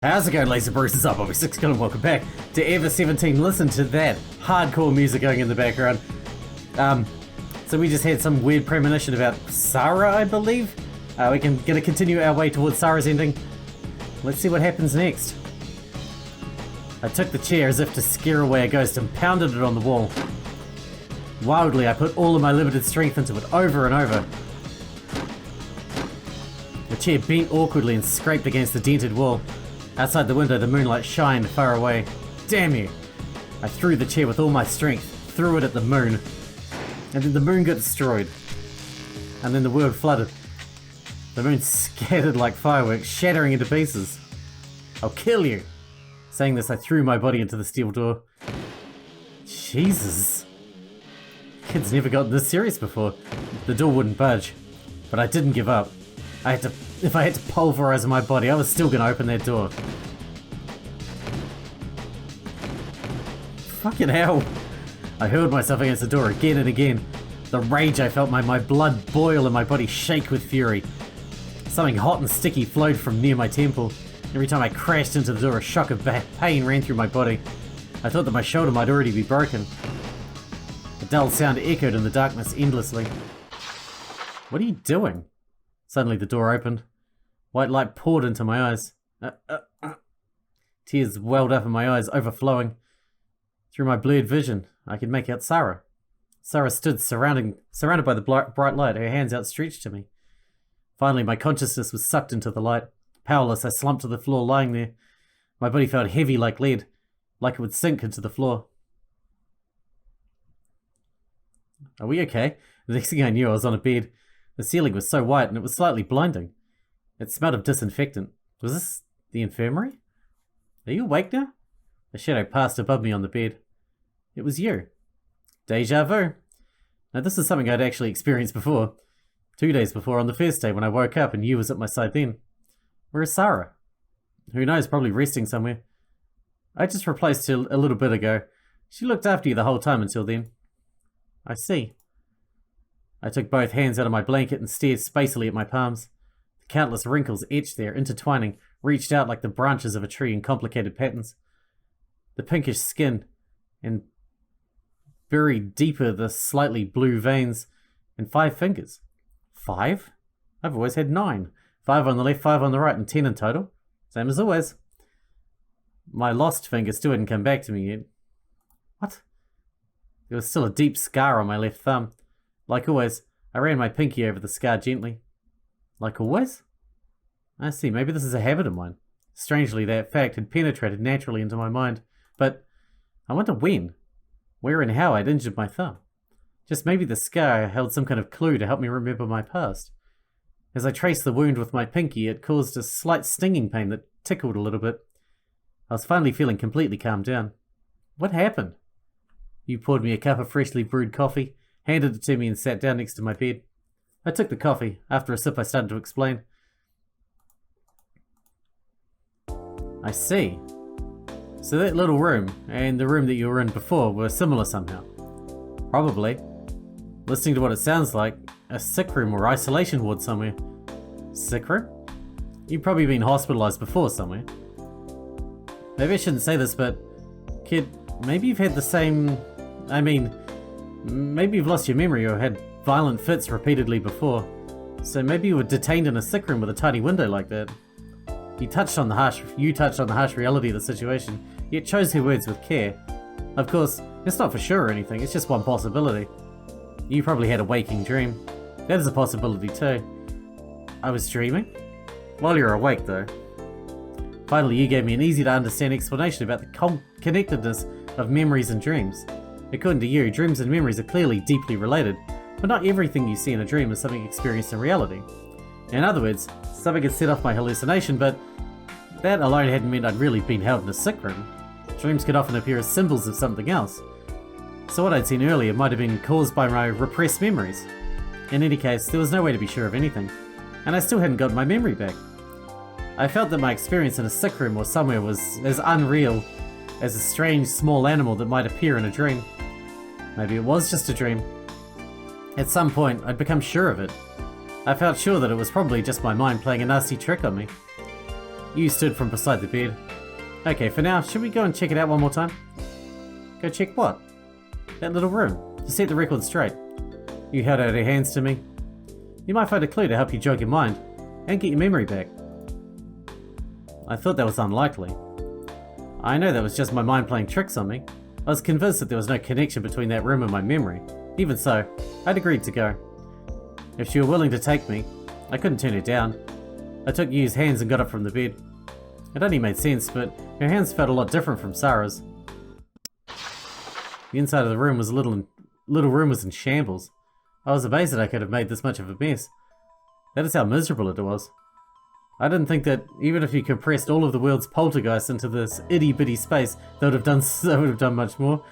How's it going, Laser Bruisers? Up, I'll be Sixkilla and welcome back to Ever 17. Listen to that hardcore music going in the background. So we just had some weird premonition about Sarah, I believe. We're gonna continue our way towards Sarah's ending. Let's see what happens next. I took the chair as if to scare away a ghost and pounded it on the wall. Wildly, I put all of my limited strength into it over and over. The chair bent awkwardly and scraped against the dented wall. Outside the window, the moonlight shined far away. Damn you! I threw the chair with all my strength, threw it at the moon. And then the moon got destroyed. And then the world flooded. The moon scattered like fireworks, shattering into pieces. I'll kill you! Saying this, I threw my body into the steel door. Jesus. Kids never gotten this serious before. The door wouldn't budge. But I didn't give up. If I had to pulverize my body, I was still gonna open that door. Fucking hell. I hurled myself against the door again and again. The rage I felt, my blood boil and my body shake with fury. Something hot and sticky flowed from near my temple. Every time I crashed into the door, a shock of pain ran through my body. I thought that my shoulder might already be broken. A dull sound echoed in the darkness endlessly. What are you doing? Suddenly the door opened. White light poured into my eyes. Tears welled up in my eyes, overflowing. Through my blurred vision, I could make out Sarah. Sarah stood surrounded by the bright light, her hands outstretched to me. Finally, my consciousness was sucked into the light. Powerless, I slumped to the floor, lying there. My body felt heavy like lead, like it would sink into the floor. Are we okay? The next thing I knew, I was on a bed. The ceiling was so white and it was slightly blinding. It smelled of disinfectant. Was this the infirmary? Are you awake now? A shadow passed above me on the bed. It was you. Deja vu. Now this is something I'd actually experienced before. 2 days before, on the first day when I woke up and you was at my side then. Where is Sarah? Who knows, probably resting somewhere. I just replaced her a little bit ago. She looked after you the whole time until then. I see. I took both hands out of my blanket and stared spacily at my palms. The countless wrinkles etched there, intertwining, reached out like the branches of a tree in complicated patterns. The pinkish skin, and buried deeper the slightly blue veins, and 5 fingers. 5? I've always had 9. 5 on the left, 5 on the right, and 10 in total. Same as always. My lost finger still hadn't come back to me yet. What? There was still a deep scar on my left thumb. Like always, I ran my pinky over the scar gently. Like always? I see, maybe this is a habit of mine. Strangely, that fact had penetrated naturally into my mind. But I wonder when, where and how I'd injured my thumb. Just maybe the scar held some kind of clue to help me remember my past. As I traced the wound with my pinky, it caused a slight stinging pain that tickled a little bit. I was finally feeling completely calmed down. What happened? You poured me a cup of freshly brewed coffee, handed it to me and sat down next to my bed. I took the coffee. After a sip, I started to explain. I see. So that little room and the room that you were in before were similar somehow. Probably. Listening to what it sounds like, a sick room or isolation ward somewhere. Sick room? You've probably been hospitalized before somewhere. Maybe I shouldn't say this, but kid, maybe you've had the same... maybe you've lost your memory or had violent fits repeatedly before. So maybe you were detained in a sick room with a tiny window like that. You touched on the harsh reality of the situation, yet chose your words with care. Of course, it's not for sure or anything, it's just one possibility. You probably had a waking dream. That is a possibility too. I was dreaming? While you were awake though. Finally, you gave me an easy to understand explanation about the connectedness of memories and dreams. According to you, dreams and memories are clearly deeply related, but not everything you see in a dream is something experienced in reality. In other words, something had set off my hallucination, but that alone hadn't meant I'd really been held in a sick room. Dreams could often appear as symbols of something else. So what I'd seen earlier might have been caused by my repressed memories. In any case, there was no way to be sure of anything, and I still hadn't gotten my memory back. I felt that my experience in a sick room or somewhere was as unreal as a strange small animal that might appear in a dream. Maybe it was just a dream. At some point, I'd become sure of it. I felt sure that it was probably just my mind playing a nasty trick on me. You stood from beside the bed. Okay, for now, should we go and check it out one more time? Go check what? That little room, to set the record straight. You held out your hands to me. You might find a clue to help you jog your mind, and get your memory back. I thought that was unlikely. I know that was just my mind playing tricks on me. I was convinced that there was no connection between that room and my memory. Even so, I'd agreed to go. If she were willing to take me, I couldn't turn her down. I took Yu's hands and got up from the bed. It only made sense, but her hands felt a lot different from Sarah's. The inside of the room was little room was in shambles. I was amazed that I could have made this much of a mess. That is how miserable it was. I didn't think that even if you compressed all of the world's poltergeists into this itty-bitty space, that would have done much more.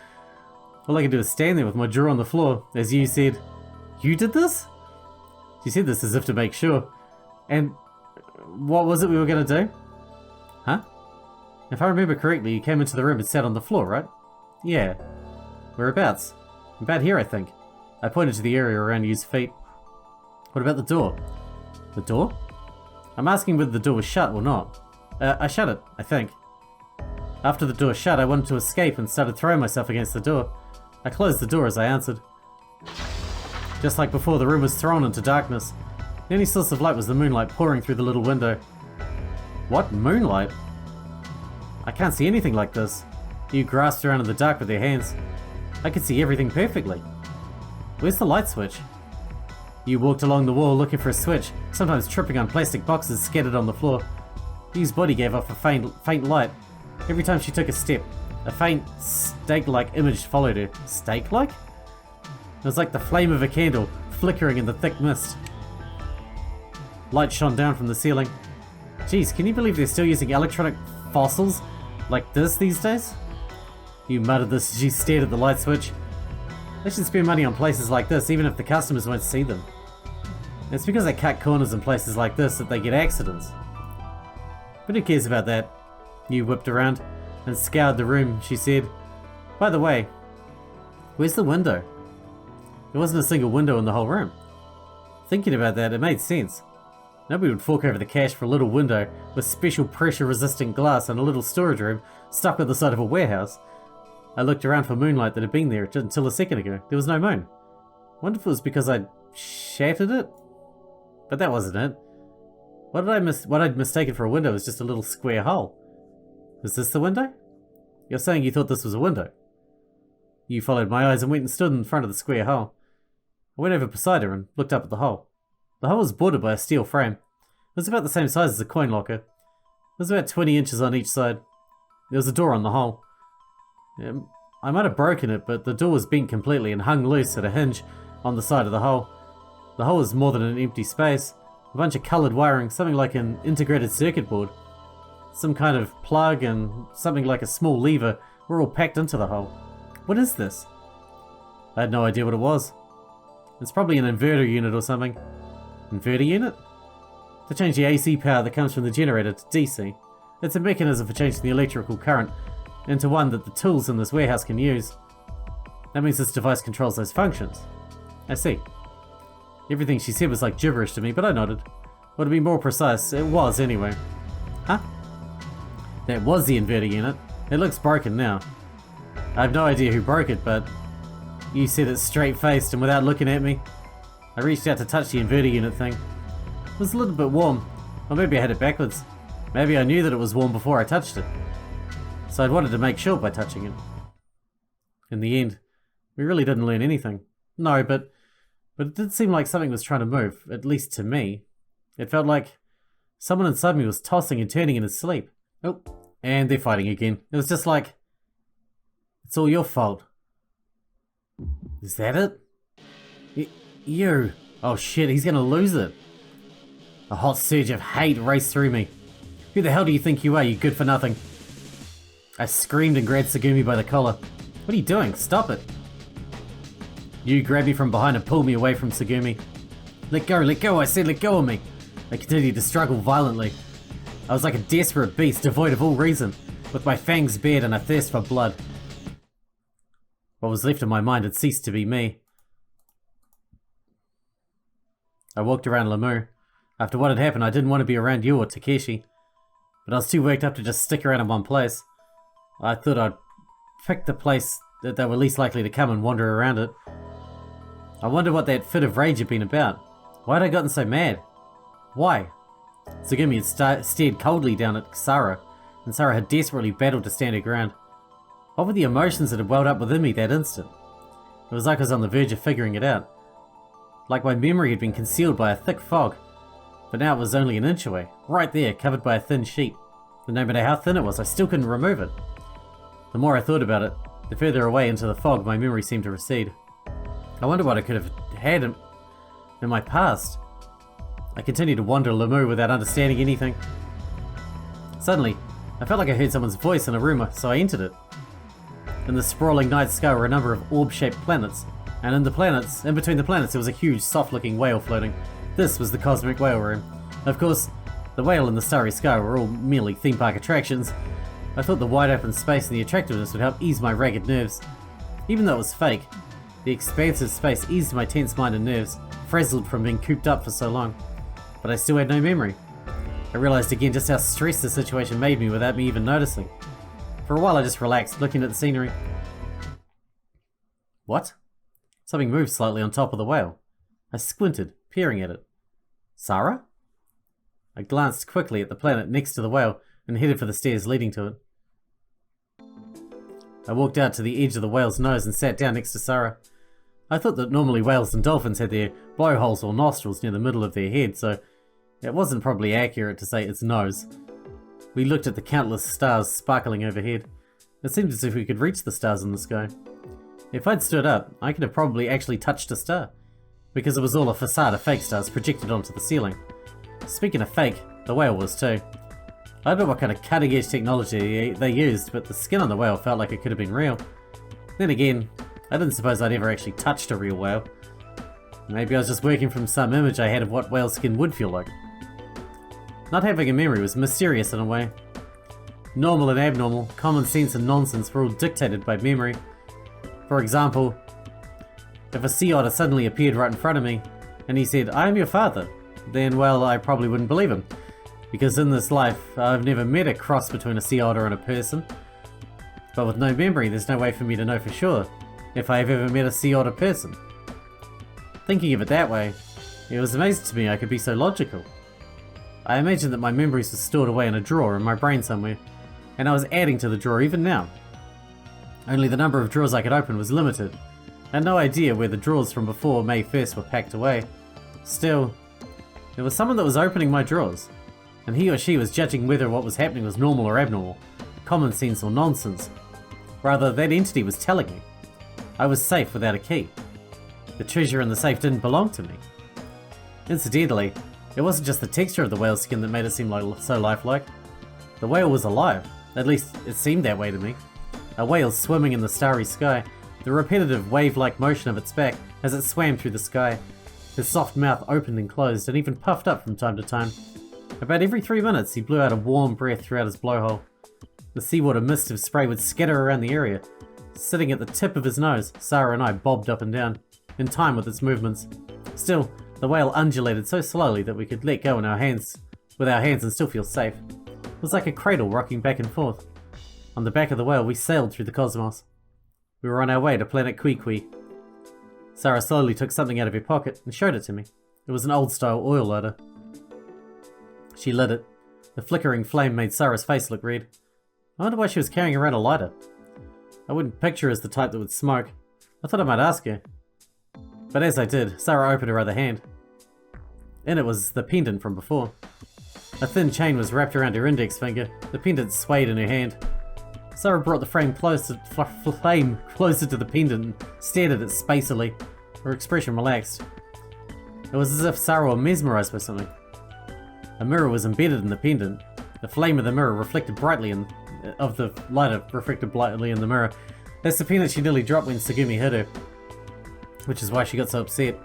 All I could do was stand there with my jaw on the floor, as you said, "You did this?" She said this as if to make sure. And what was it we were going to do? Huh? If I remember correctly, you came into the room and sat on the floor, right? Yeah. Whereabouts? About here, I think. I pointed to the area around Yu's feet. What about the door? The door? I'm asking whether the door was shut or not. I shut it, I think. After the door shut, I wanted to escape and started throwing myself against the door. I closed the door as I answered. Just like before, the room was thrown into darkness. The only source of light was the moonlight pouring through the little window. What moonlight? I can't see anything like this. You grasped around in the dark with your hands. I could see everything perfectly. Where's the light switch? You walked along the wall looking for a switch, sometimes tripping on plastic boxes scattered on the floor. Yu's body gave off a faint light. Every time she took a step, a faint, stake-like image followed her. Stake-like? It was like the flame of a candle, flickering in the thick mist. Light shone down from the ceiling. Geez, can you believe they're still using electronic fossils like this these days? You muttered this as you stared at the light switch. They should spend money on places like this, even if the customers won't see them. It's because they cut corners in places like this that they get accidents. But who cares about that? You whipped around and scoured the room, she said. By the way, where's the window? There wasn't a single window in the whole room. Thinking about that, it made sense. Nobody would fork over the cash for a little window with special pressure-resistant glass and a little storage room stuck at the side of a warehouse. I looked around for moonlight that had been there until a second ago. There was no moon. Wonder if it was because I'd shattered it? But that wasn't it. What I'd mistaken for a window was just a little square hole. Was this the window? You're saying you thought this was a window. You followed my eyes and went and stood in front of the square hole. I went over beside her and looked up at the hole. The hole was bordered by a steel frame. It was about the same size as a coin locker. It was about 20 inches on each side. There was a door on the hole. I might have broken it, but the door was bent completely and hung loose at a hinge on the side of the hole. The hole was more than an empty space. A bunch of coloured wiring, something like an integrated circuit board. Some kind of plug and something like a small lever were all packed into the hole. What is this? I had no idea what it was. It's probably an inverter unit or something. Inverter unit? To change the AC power that comes from the generator to DC. It's a mechanism for changing the electrical current into one that the tools in this warehouse can use. That means this device controls those functions. I see. Everything she said was like gibberish to me, but I nodded. Or to be more precise, it was anyway. Huh? That was the inverter unit. It looks broken now. I have no idea who broke it, but you said it straight-faced and without looking at me. I reached out to touch the inverter unit thing. It was a little bit warm, or maybe I had it backwards. Maybe I knew that it was warm before I touched it. So I wanted to make sure by touching it. In the end, we really didn't learn anything. No, but it did seem like something was trying to move, at least to me. It felt like someone inside me was tossing and turning in his sleep. Oh, and they're fighting again. It was just like, it's all your fault. Is that it? You. Oh shit, he's gonna lose it. A hot surge of hate raced through me. Who the hell do you think you are, you good for nothing? I screamed and grabbed Tsugumi by the collar. What are you doing? Stop it. You grabbed me from behind and pulled me away from Tsugumi. Let go, I said let go of me. I continued to struggle violently. I was like a desperate beast, devoid of all reason, with my fangs bared and a thirst for blood. What was left of my mind had ceased to be me. I walked around Lamu. After what had happened, I didn't want to be around you or Takeshi. but I was too worked up to just stick around in one place. I thought I'd pick the place that they were least likely to come and wander around it. I wonder what that fit of rage had been about. Why had I gotten so mad? Why? Tsugumi had stared coldly down at Sarah, and Sarah had desperately battled to stand her ground. What were the emotions that had welled up within me that instant? It was like I was on the verge of figuring it out. Like my memory had been concealed by a thick fog, but now it was only an inch away, right there, covered by a thin sheet. And no matter how thin it was, I still couldn't remove it. The more I thought about it, the further away into the fog my memory seemed to recede. I wonder what I could have had in my past. I continued to wander Lamu without understanding anything. Suddenly, I felt like I heard someone's voice in a room, so I entered it. In the sprawling night sky were a number of orb-shaped planets, and in between the planets, there was a huge, soft-looking whale floating. This was the Cosmic Whale Room. Of course, the whale and the starry sky were all merely theme park attractions. I thought the wide open space and the attractiveness would help ease my ragged nerves. Even though it was fake, the expansive space eased my tense mind and nerves, frazzled from being cooped up for so long. But I still had no memory. I realized again just how stressed the situation made me without me even noticing. For a while I just relaxed, looking at the scenery. What? Something moved slightly on top of the whale. I squinted, peering at it. Sarah? I glanced quickly at the planet next to the whale and headed for the stairs leading to it. I walked out to the edge of the whale's nose and sat down next to Sarah. I thought that normally whales and dolphins had their blowholes or nostrils near the middle of their head, so it wasn't probably accurate to say its nose. We looked at the countless stars sparkling overhead. It seemed as if we could reach the stars in the sky. If I'd stood up, I could have probably actually touched a star, because it was all a facade of fake stars projected onto the ceiling. Speaking of fake, the whale was too. I don't know what kind of cutting-edge technology they used, but the skin on the whale felt like it could have been real. Then again, I didn't suppose I'd ever actually touched a real whale. Maybe I was just working from some image I had of what whale skin would feel like. Not having a memory was mysterious in a way. Normal and abnormal, common sense and nonsense were all dictated by memory. For example, if a sea otter suddenly appeared right in front of me, and he said, "I am your father," then, well, I probably wouldn't believe him. Because in this life, I've never met a cross between a sea otter and a person. But with no memory, there's no way for me to know for sure if I have ever met a sea otter person. Thinking of it that way, it was amazing to me I could be so logical. I imagined that my memories were stored away in a drawer in my brain somewhere, and I was adding to the drawer even now. Only the number of drawers I could open was limited. I had no idea where the drawers from before May 1st were packed away. Still, there was someone that was opening my drawers, and he or she was judging whether what was happening was normal or abnormal, common sense or nonsense. Rather, that entity was telling me I was safe without a key. The treasure in the safe didn't belong to me. Incidentally, it wasn't just the texture of the whale's skin that made it seem so lifelike. The whale was alive, at least it seemed that way to me. A whale swimming in the starry sky, the repetitive wave-like motion of its back as it swam through the sky. His soft mouth opened and closed and even puffed up from time to time. About every 3 minutes he blew out a warm breath throughout his blowhole. The seawater mist of spray would scatter around the area. Sitting at the tip of his nose, Sarah and I bobbed up and down, in time with its movements. Still, the whale undulated so slowly that we could let go with our hands and still feel safe. It was like a cradle rocking back and forth. On the back of the whale, we sailed through the cosmos. We were on our way to planet Kui. Sarah slowly took something out of her pocket and showed it to me. It was an old-style oil lighter. She lit it. The flickering flame made Sarah's face look red. I wonder why she was carrying around a lighter. I wouldn't picture her as the type that would smoke. I thought I might ask her. But as I did, Sarah opened her other hand. In it was the pendant from before. A thin chain was wrapped around her index finger. The pendant swayed in her hand. Sarah brought the flame closer to the pendant and stared at it spacily. Her expression relaxed. It was as if Sarah were mesmerized by something. A mirror was embedded in the pendant. The flame of the mirror reflected brightly in the mirror. That's the pendant she nearly dropped when Tsugumi hit her, which is why she got so upset.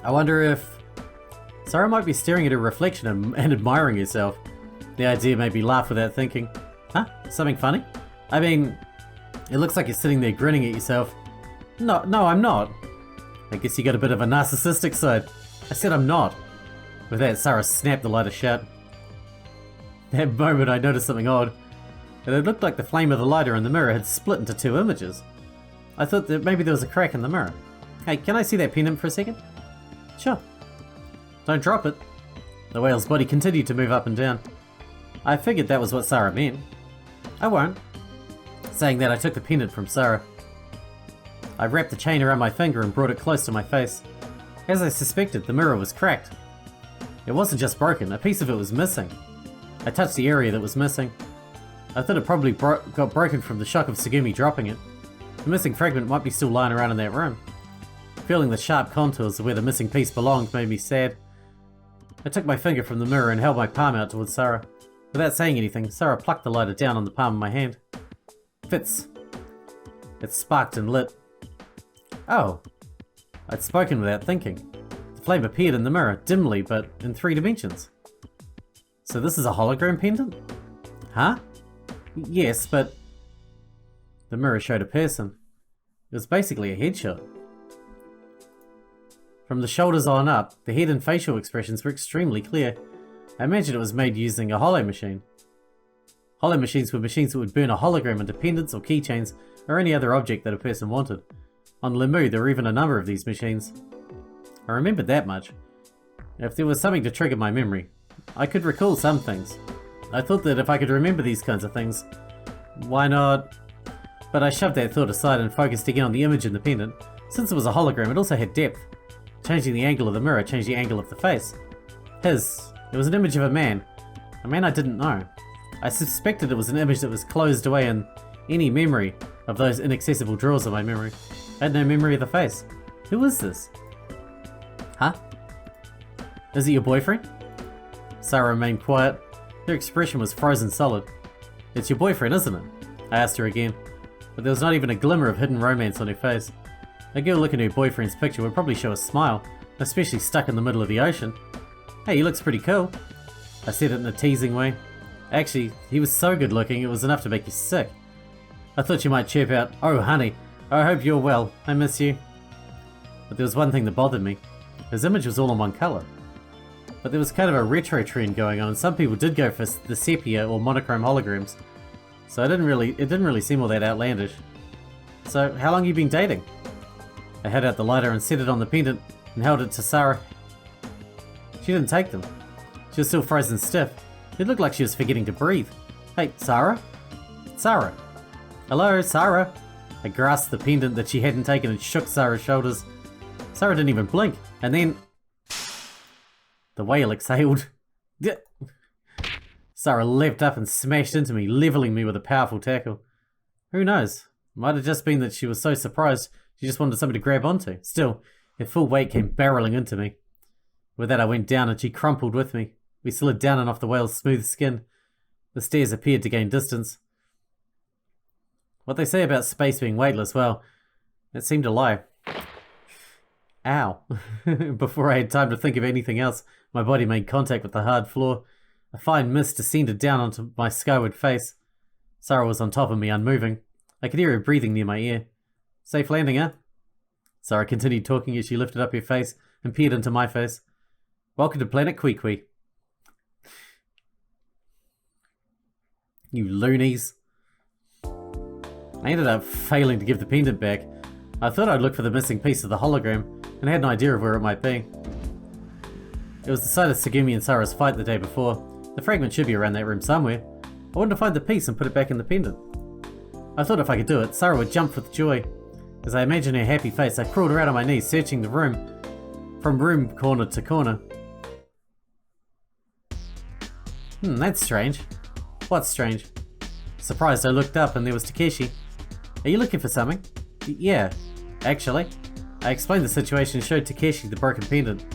I wonder if Sarah might be staring at her reflection and admiring herself. The idea made me laugh without thinking. Huh? Something funny? I mean, it looks like you're sitting there grinning at yourself. No, I'm not. I guess you got a bit of a narcissistic side. I said I'm not. With that, Sarah snapped the lighter shut. That moment I noticed something odd. And it looked like the flame of the lighter in the mirror had split into two images. I thought that maybe there was a crack in the mirror. Hey, can I see that pendant for a second? Sure. Don't drop it. The whale's body continued to move up and down. I figured that was what Sarah meant. I won't. Saying that, I took the pendant from Sarah. I wrapped the chain around my finger and brought it close to my face. As I suspected, the mirror was cracked. It wasn't just broken, a piece of it was missing. I touched the area that was missing. I thought it probably got broken from the shock of Tsugumi dropping it. The missing fragment might be still lying around in that room. Feeling the sharp contours of where the missing piece belonged made me sad. I took my finger from the mirror and held my palm out towards Sarah. Without saying anything, Sarah plucked the lighter down on the palm of my hand. Fits. It sparked and lit. Oh. I'd spoken without thinking. The flame appeared in the mirror, dimly, but in 3 dimensions. So this is a hologram pendant? Huh? Yes, but... The mirror showed a person. It was basically a headshot. From the shoulders on up, the head and facial expressions were extremely clear. I imagine it was made using a holo machine. Holo machines were machines that would burn a hologram into pendants or keychains or any other object that a person wanted. On Limu, there were even a number of these machines. I remembered that much. If there was something to trigger my memory, I could recall some things. I thought that if I could remember these kinds of things, why not? But I shoved that thought aside and focused again on the image in the pendant. Since it was a hologram, it also had depth. Changing the angle of the mirror changed the angle of the face. It was an image of a man I didn't know. I suspected it was an image that was closed away in any memory of those inaccessible drawers of my memory. I had no memory of the face. Who was this? Huh? Is it your boyfriend? Sarah remained quiet. Her expression was frozen solid. It's your boyfriend, isn't it? I asked her again, but there was not even a glimmer of hidden romance on her face. A girl looking at her boyfriend's picture would probably show a smile, especially stuck in the middle of the ocean. Hey, he looks pretty cool. I said it in a teasing way. Actually, he was so good looking it was enough to make you sick. I thought you might chirp out, "Oh honey, I hope you're well, I miss you." But there was one thing that bothered me. His image was all in one colour. But there was kind of a retro trend going on, and some people did go for the sepia or monochrome holograms. So it didn't really seem all that outlandish. So, how long you been dating? I had out the lighter and set it on the pendant and held it to Sarah. She didn't take them. She was still frozen stiff. It looked like she was forgetting to breathe. Hey, Sarah? Sarah? Hello, Sarah? I grasped the pendant that she hadn't taken and shook Sarah's shoulders. Sarah didn't even blink, and then... The whale exhaled. Sarah leapt up and smashed into me, levelling me with a powerful tackle. Who knows? Might have just been that she was so surprised she just wanted something to grab onto. Still, her full weight came barreling into me. With that I went down and she crumpled with me. We slid down and off the whale's smooth skin. The stairs appeared to gain distance. What they say about space being weightless, well, it seemed a lie. Ow. Before I had time to think of anything else, my body made contact with the hard floor. A fine mist descended down onto my skyward face. Sarah was on top of me, unmoving. I could hear her breathing near my ear. Safe landing, huh? Sarah continued talking as she lifted up her face and peered into my face. Welcome to Planet Kwee. You loonies. I ended up failing to give the pendant back. I thought I'd look for the missing piece of the hologram and had an idea of where it might be. It was the site of Tsugumi and Sarah's fight the day before. The fragment should be around that room somewhere. I wanted to find the piece and put it back in the pendant. I thought if I could do it, Sarah would jump with joy. As I imagined her happy face, I crawled around on my knees, searching the room, from room corner to corner. That's strange. What's strange? Surprised, I looked up and there was Takeshi. Are you looking for something? Yeah, actually. I explained the situation and showed Takeshi the broken pendant.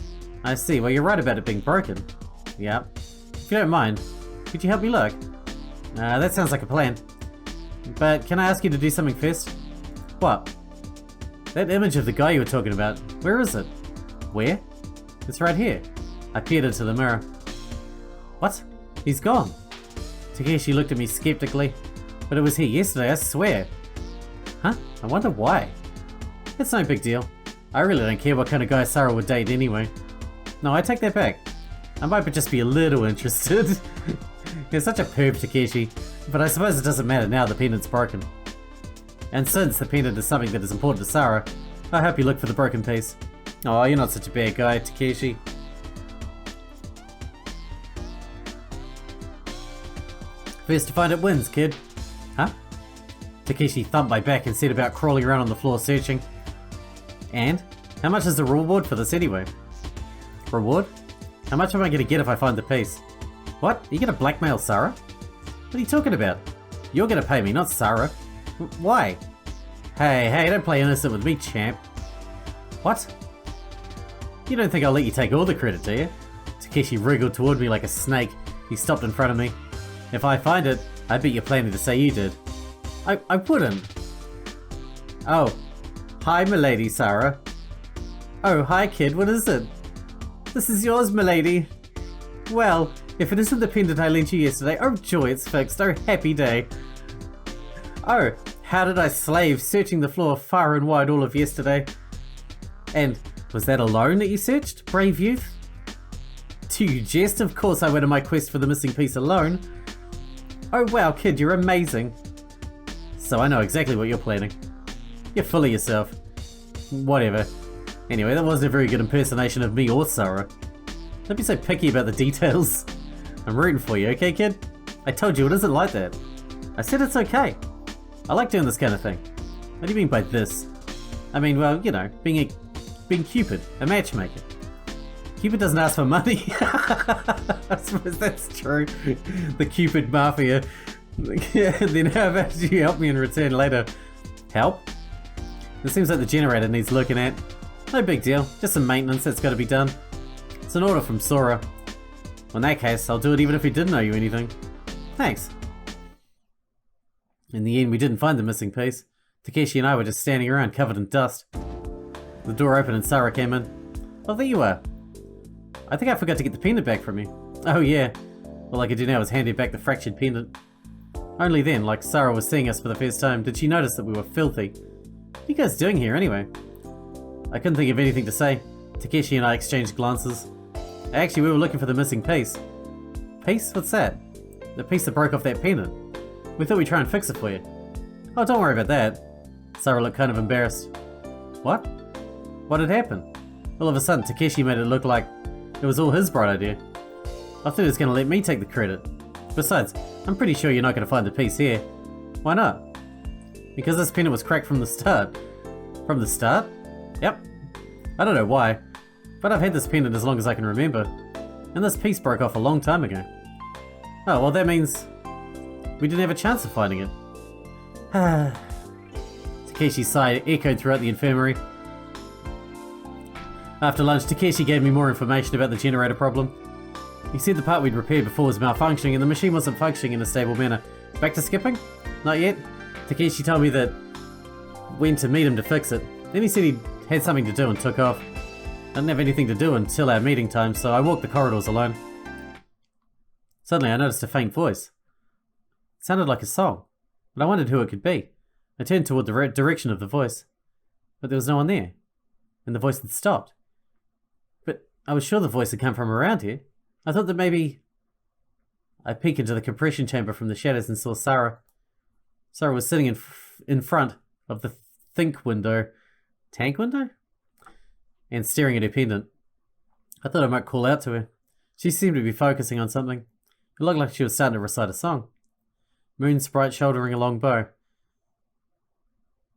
I see, well you're right about it being broken. Yeah. If you don't mind, could you help me look? That sounds like a plan. But can I ask you to do something first? What? That image of the guy you were talking about, where is it? Where? It's right here. I peered into the mirror. What? He's gone. Takeshi looked at me skeptically. But it was here yesterday, I swear. Huh? I wonder why. It's no big deal. I really don't care what kind of guy Sarah would date anyway. No, I take that back. I might just be a little interested. You're such a perv, Takeshi, but I suppose it doesn't matter now the pendant's broken. And since the pendant is something that is important to Sarah, I hope you look for the broken piece. Oh, you're not such a bad guy, Takeshi. First to find it wins, kid. Huh? Takeshi thumped my back and set about crawling around on the floor searching. And? How much is the reward for this anyway? Reward? How much am I going to get if I find the piece? What? Are you going to blackmail Sarah? What are you talking about? You're going to pay me, not Sarah. Why? Hey, don't play innocent with me, champ. What? You don't think I'll let you take all the credit, do you? Takeshi wriggled toward me like a snake. He stopped in front of me. If I find it, I bet you're planning to say you did. I wouldn't. Oh. Hi, milady, Sarah. Oh, hi, kid, what is it? This is yours, milady. Well, if it isn't the pendant I lent you yesterday, oh joy, it's fixed. Oh, happy day. Oh, how did I slave searching the floor far and wide all of yesterday? And was that alone that you searched, brave youth? Do you jest? Of course I went on my quest for the missing piece alone. Oh wow, kid, you're amazing. So I know exactly what you're planning. You're full of yourself. Whatever. Anyway, that wasn't a very good impersonation of me or Sarah. Don't be so picky about the details. I'm rooting for you, okay, kid? I told you it isn't like that. I said it's okay. I like doing this kind of thing. What do you mean by this? I mean, well, you know, being Cupid, a matchmaker. Cupid doesn't ask for money. I suppose that's true. The Cupid Mafia. Then how about you help me in return later? Help? It seems like the generator needs looking at. No big deal, just some maintenance that's got to be done. It's an order from Sora. In that case, I'll do it even if we didn't owe you anything. Thanks. In the end, we didn't find the missing piece. Takeshi and I were just standing around covered in dust. The door opened and Sarah came in. Oh, there you are. I think I forgot to get the pendant back from you. Oh yeah. All I could do now was hand her back the fractured pendant. Only then, like Sarah was seeing us for the first time, did she notice that we were filthy. What are you guys doing here anyway? I couldn't think of anything to say. Takeshi and I exchanged glances. Actually, we were looking for the missing piece. Piece? What's that? The piece that broke off that pendant. We thought we'd try and fix it for you. Oh, don't worry about that. Sarah looked kind of embarrassed. What? What had happened? All of a sudden, Takeshi made it look like it was all his bright idea. I thought he was going to let me take the credit. Besides, I'm pretty sure you're not going to find the piece here. Why not? Because this pendant was cracked from the start. From the start? Yep. I don't know why, but I've had this pendant as long as I can remember. And this piece broke off a long time ago. Oh, well that means we didn't have a chance of finding it. Takeshi's sigh echoed throughout the infirmary. After lunch, Takeshi gave me more information about the generator problem. He said the part we'd repaired before was malfunctioning and the machine wasn't functioning in a stable manner. Back to skipping? Not yet. Takeshi told me that when to meet him to fix it. Then he said he had something to do and took off. I didn't have anything to do until our meeting time, so I walked the corridors alone. Suddenly I noticed a faint voice. It sounded like a song, but I wondered who it could be. I turned toward the direction of the voice, but there was no one there, and the voice had stopped. But I was sure the voice had come from around here. I thought that maybe... I peeked into the compression chamber from the shadows and saw Sarah. Sarah was sitting in front of the tank window, and staring at her pendant. I thought I might call out to her. She seemed to be focusing on something. It looked like she was starting to recite a song. Moon sprite shouldering a long bow.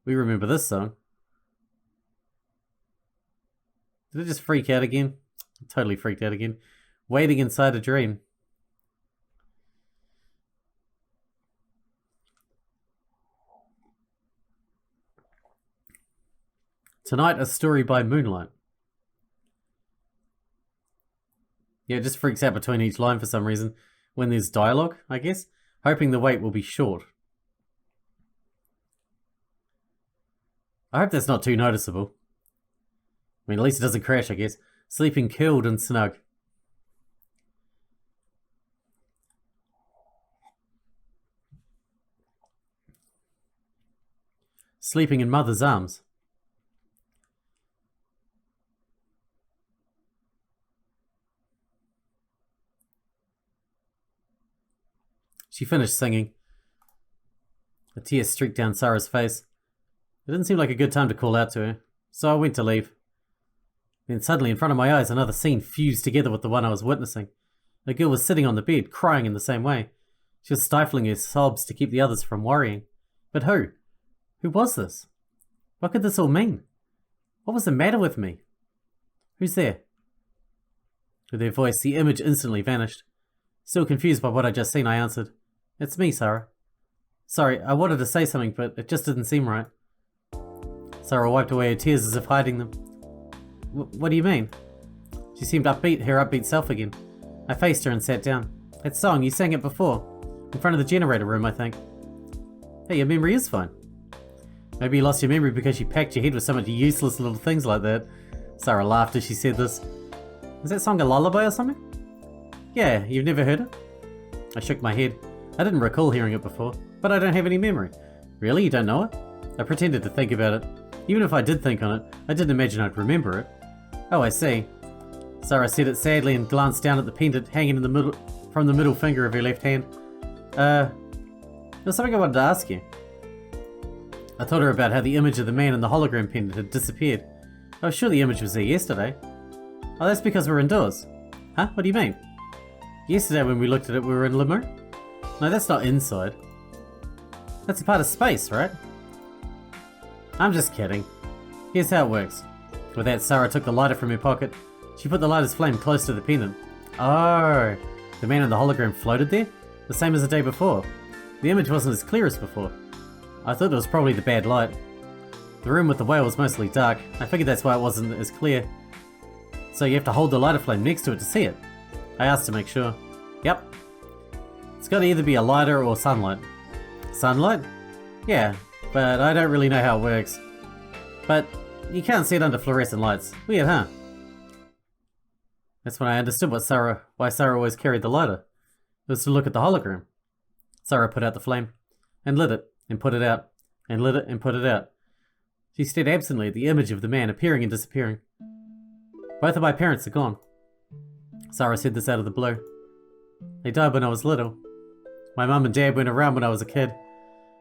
We remember this song. Did I just freak out again? I totally freaked out again. Waiting inside a dream. Tonight, a story by moonlight. Yeah, it just freaks out between each line for some reason. When there's dialogue, I guess. Hoping the wait will be short. I hope that's not too noticeable. I mean, at least it doesn't crash, I guess. Sleeping curled and snug. Sleeping in mother's arms. She finished singing. A tear streaked down Sarah's face. It didn't seem like a good time to call out to her, so I went to leave. Then suddenly, in front of my eyes, another scene fused together with the one I was witnessing. A girl was sitting on the bed, crying in the same way. She was stifling her sobs to keep the others from worrying. But who? Who was this? What could this all mean? What was the matter with me? Who's there? With her voice, the image instantly vanished. Still confused by what I'd just seen, I answered, "It's me, Sarah." "Sorry, I wanted to say something, but it just didn't seem right." Sarah wiped away her tears as if hiding them. What do you mean?" She seemed upbeat, her upbeat self again. I faced her and sat down. "That song, you sang it before. In front of the generator room, I think." "Hey, your memory is fine." "Maybe you lost your memory because you packed your head with so much useless little things like that." Sarah laughed as she said this. "Is that song a lullaby or something?" "Yeah, you've never heard it?" I shook my head. I didn't recall hearing it before, but I don't have any memory. "Really? You don't know it?" I pretended to think about it. Even if I did think on it, I didn't imagine I'd remember it. "Oh, I see." Sarah said it sadly and glanced down at the pendant hanging in the middle from the middle finger of her left hand. There's something I wanted to ask you." I told her about how the image of the man in the hologram pendant had disappeared. I was sure the image was there yesterday. "Oh, that's because we're indoors." "Huh? What do you mean?" "Yesterday when we looked at it, we were in limo." "No, that's not inside. That's a part of space, right?" "I'm just kidding. Here's how it works." With that, Sarah took the lighter from her pocket. She put the lighter's flame close to the pendant. "Oh, the man in the hologram floated there? The same as the day before. The image wasn't as clear as before. I thought it was probably the bad light. The room with the whale was mostly dark. I figured that's why it wasn't as clear. So you have to hold the lighter flame next to it to see it." I asked to make sure. "Yep. It's got to either be a lighter or sunlight." "Sunlight? Yeah, but I don't really know how it works. But you can't see it under fluorescent lights. Weird, huh?" That's when I understood why Sarah always carried the lighter. It was to look at the hologram. Sarah put out the flame, and lit it, and put it out, and lit it, and put it out. She stared absently at the image of the man appearing and disappearing. "Both of my parents are gone." Sarah said this out of the blue. "They died when I was little. My mum and dad went around when I was a kid.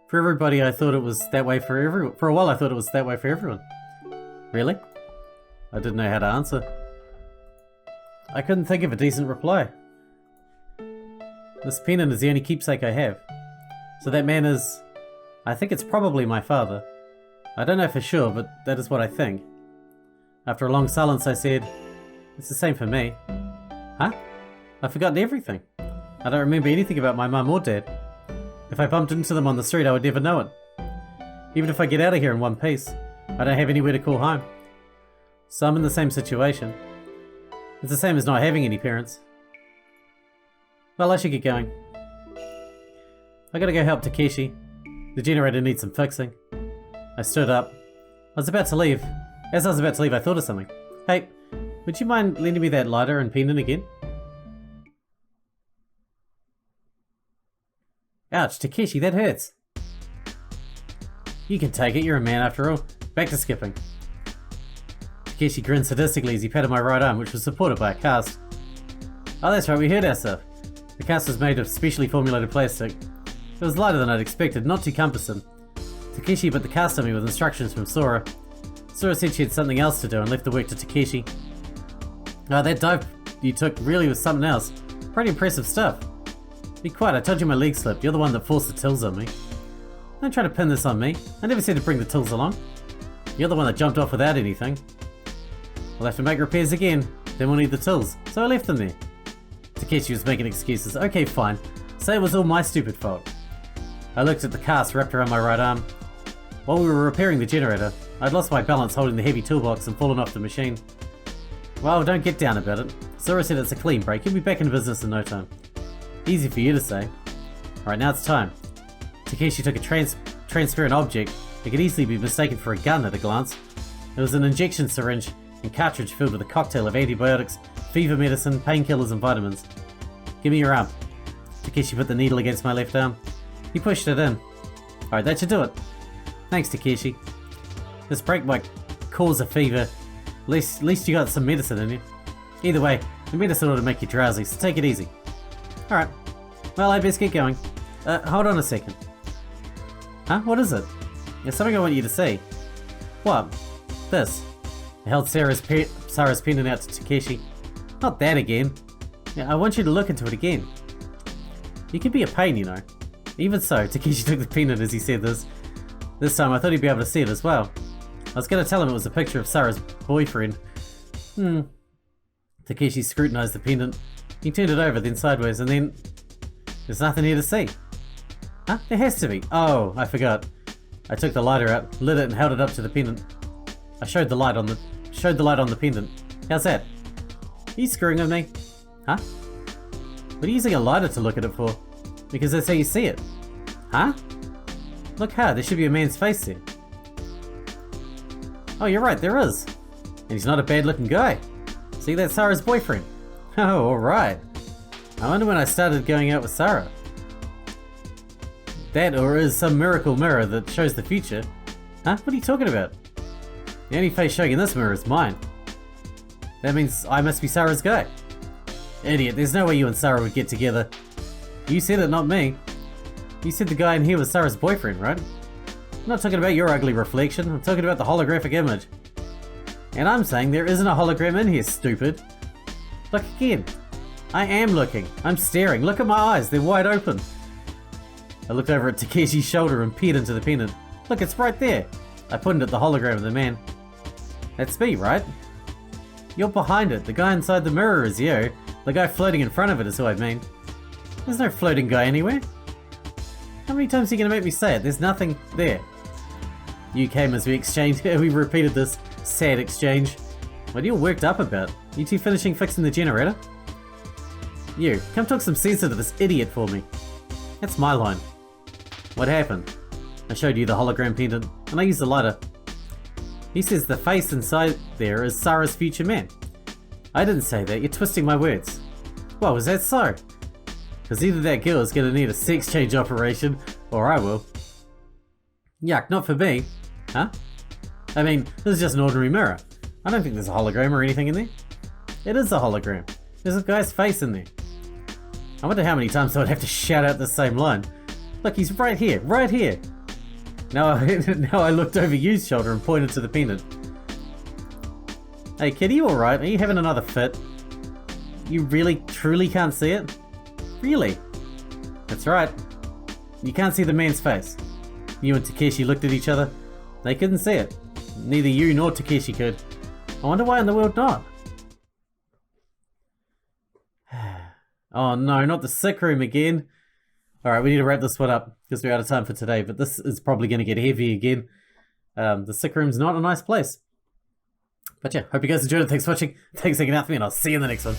For everybody, I thought it was that way for everyone. For a while, I thought it was that way for everyone." "Really?" I didn't know how to answer. I couldn't think of a decent reply. This pendant is the only keepsake I have. So that man is... I think it's probably my father. I don't know for sure, but that is what I think. After a long silence, I said, "It's the same for me." "Huh? I've forgotten everything. I don't remember anything about my mum or dad. If I bumped into them on the street, I would never know it. Even if I get out of here in one piece, I don't have anywhere to call home. So I'm in the same situation. It's the same as not having any parents. Well, I should get going. I gotta go help Takeshi. The generator needs some fixing." I stood up. I was about to leave. As I was about to leave, I thought of something. "Hey, would you mind lending me that lighter and pendant again?" "Ouch, Takeshi, that hurts." "You can take it, you're a man after all. Back to skipping." Takeshi grinned sadistically as he patted my right arm, which was supported by a cast. "Oh, that's right, we hurt ourselves." The cast was made of specially formulated plastic. It was lighter than I'd expected, not too cumbersome. Takeshi put the cast on me with instructions from Sora. Sora said she had something else to do and left the work to Takeshi. "Oh, that dive you took really was something else. Pretty impressive stuff." "Be quiet, I told you my leg slipped. You're the one that forced the tills on me." "Don't try to pin this on me. I never said to bring the tills along. You're the one that jumped off without anything." "We'll have to make repairs again. Then we'll need the tills." So I left them there. Takeshi was making excuses. "Okay, fine. Say it was all my stupid fault." I looked at the cast wrapped around my right arm. While we were repairing the generator, I'd lost my balance holding the heavy toolbox and fallen off the machine. "Well, don't get down about it. Sora said it's a clean break. You'll be back in business in no time." "Easy for you to say." "Alright, now it's time." Takeshi took a transparent object that could easily be mistaken for a gun at a glance. It was an injection syringe and cartridge filled with a cocktail of antibiotics, fever medicine, painkillers and vitamins. "Give me your arm." Takeshi put the needle against my left arm. He pushed it in. "Alright, that should do it." "Thanks, Takeshi. This break might cause a fever. At least you got some medicine in you. Either way, the medicine ought to make you drowsy, so take it easy." "Alright. Well, I best get going." Hold on a second. Huh? What is it? There's something I want you to see. What? This. I held Sarah's pendant out to Takeshi. Not that again. Yeah, I want you to look into it again. You can be a pain, you know. Even so, Takeshi took the pendant as he said this. This time I thought he'd be able to see it as well. I was going to tell him it was a picture of Sarah's boyfriend. Takeshi scrutinized the pendant. He turned it over, then sideways, and then... There's nothing here to see. Huh? There has to be. Oh, I forgot. I took the lighter out, lit it, and held it up to the pendant. I showed the light on the pendant. How's that? Are you screwing with me? Huh? What are you using a lighter to look at it for? Because that's how you see it. Huh? Look hard, there should be a man's face there. Oh, you're right, there is. And he's not a bad looking guy. See, that's Sarah's boyfriend. Oh, alright. I wonder when I started going out with Sarah. That or is some miracle mirror that shows the future. Huh? What are you talking about? The only face showing in this mirror is mine. That means I must be Sarah's guy. Idiot, there's no way you and Sarah would get together. You said it, not me. You said the guy in here was Sarah's boyfriend, right? I'm not talking about your ugly reflection, I'm talking about the holographic image. And I'm saying there isn't a hologram in here, stupid. Look again. I am looking. I'm staring. Look at my eyes, they're wide open. I looked over at Takeshi's shoulder and peered into the pendant. Look, it's right there. I pointed at the hologram of the man. That's me, right? You're behind it. The guy inside the mirror is you. The guy floating in front of it is who I mean. There's no floating guy anywhere. How many times are you going to make me say it? There's nothing there. You came as we exchanged. We repeated this sad exchange. What are you worked up about? You two finishing fixing the generator? You, come talk some sense into this idiot for me. That's my line. What happened? I showed you the hologram pendant, and I used the lighter. He says the face inside there is Sarah's future man. I didn't say that, you're twisting my words. Well, was that so? Because either that girl is going to need a sex change operation, or I will. Yuck, not for me. Huh? I mean, this is just an ordinary mirror. I don't think there's a hologram or anything in there. It is a hologram. There's a guy's face in there. I wonder how many times I would have to shout out the same line. Look, he's right here, right here. Now I looked over Yu's shoulder and pointed to the pendant. Hey kid, are you alright? Are you having another fit? You really, truly can't see it? Really? That's right. You can't see the man's face. You and Takeshi looked at each other. They couldn't see it. Neither you nor Takeshi could. I wonder why in the world not? Oh no, not the sick room again. Alright, we need to wrap this one up because we're out of time for today, but this is probably going to get heavy again. The sick room's not a nice place. But yeah, hope you guys enjoyed it. Thanks for watching. Thanks for hanging out with me, and I'll see you in the next one.